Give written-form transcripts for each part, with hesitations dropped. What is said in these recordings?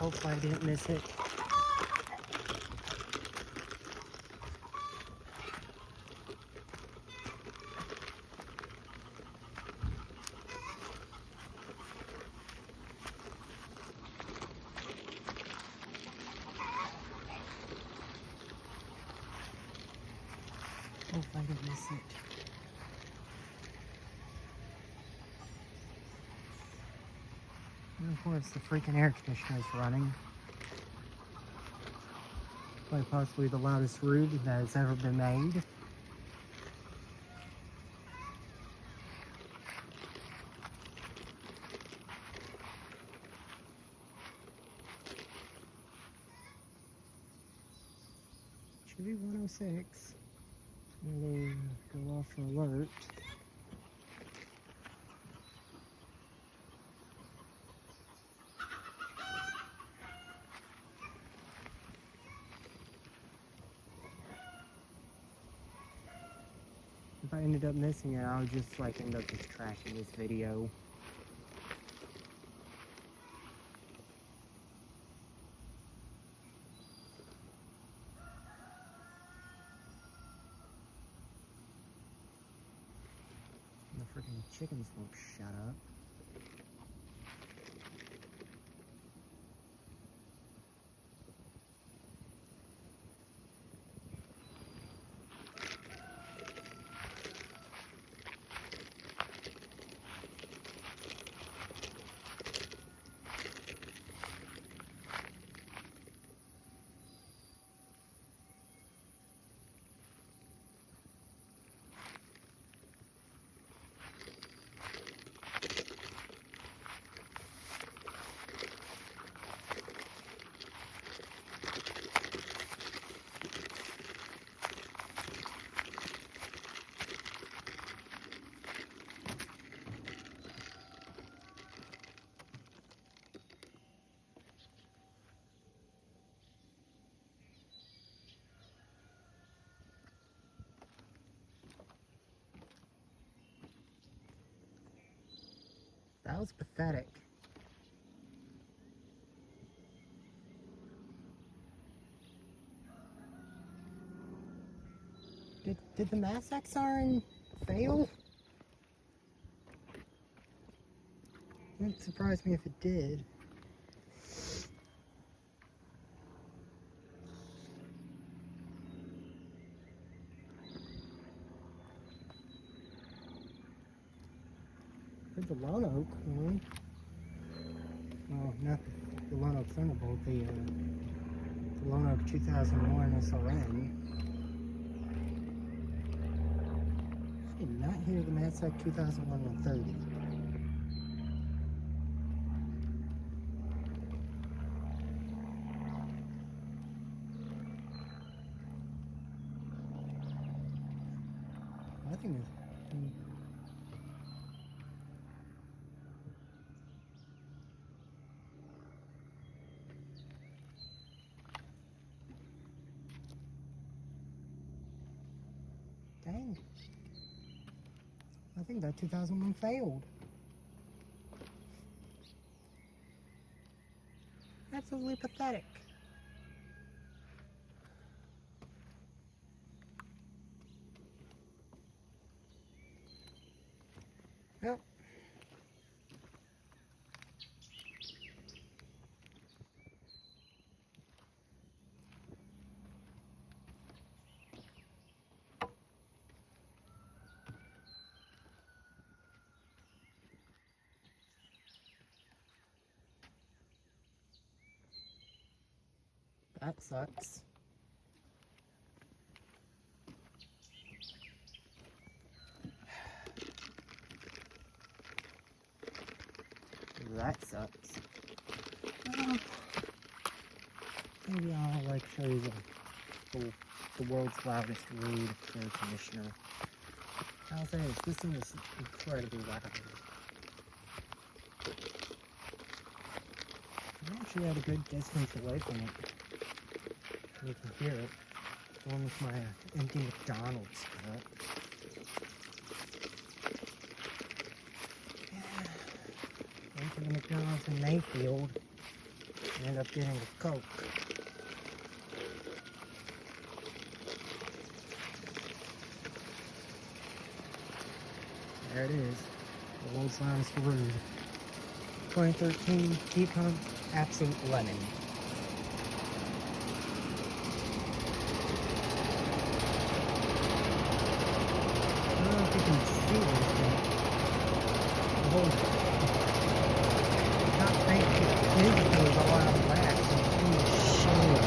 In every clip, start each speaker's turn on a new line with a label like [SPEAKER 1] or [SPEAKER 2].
[SPEAKER 1] Hopefully I didn't miss it. Hopefully I didn't miss it. And of course the freaking air conditioner is running. Quite possibly the loudest rood that has ever been made. Should be 106. We'll go off alert. If I ended up missing it, I would just like end up just trashing this video. The freaking chickens won't shut up. That was pathetic. Did the mass siren fail? It wouldn't surprise me if it did. The Lone Oak one. Well, not the Lone Oak Thunderbolt, the Lone Oak 2001 SRN. I did not hear the Matsec 2001 130. I think it's... Dang. I think that 2001 failed. Absolutely pathetic. Yep. That sucks. That sucks. Maybe I'll like show you the world's loudest rood air conditioner. I'll say this thing is incredibly loud. I'm actually at a good distance away from it. You can hear it. Along with my empty McDonald's cup. Went to the McDonald's in Mayfield. and end up getting a Coke. There it is. The world's loudest rude. 2013 Heat Pump Absolute Lemon. I don't know if you can see this, but hold it. Not thinking it is all out of wax and shit.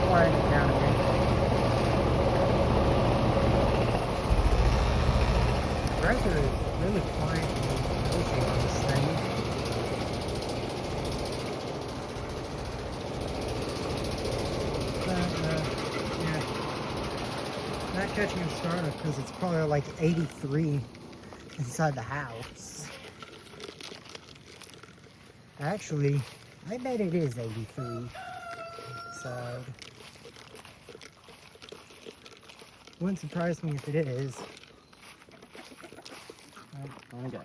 [SPEAKER 1] Quiet it down a bit. The pressure is really quiet and pushing on this thing. Yeah. Not catching a starter because it's probably like 83 inside the house. Actually, I bet it is 83 inside. Wouldn't surprise me if it is. Oh, there we go.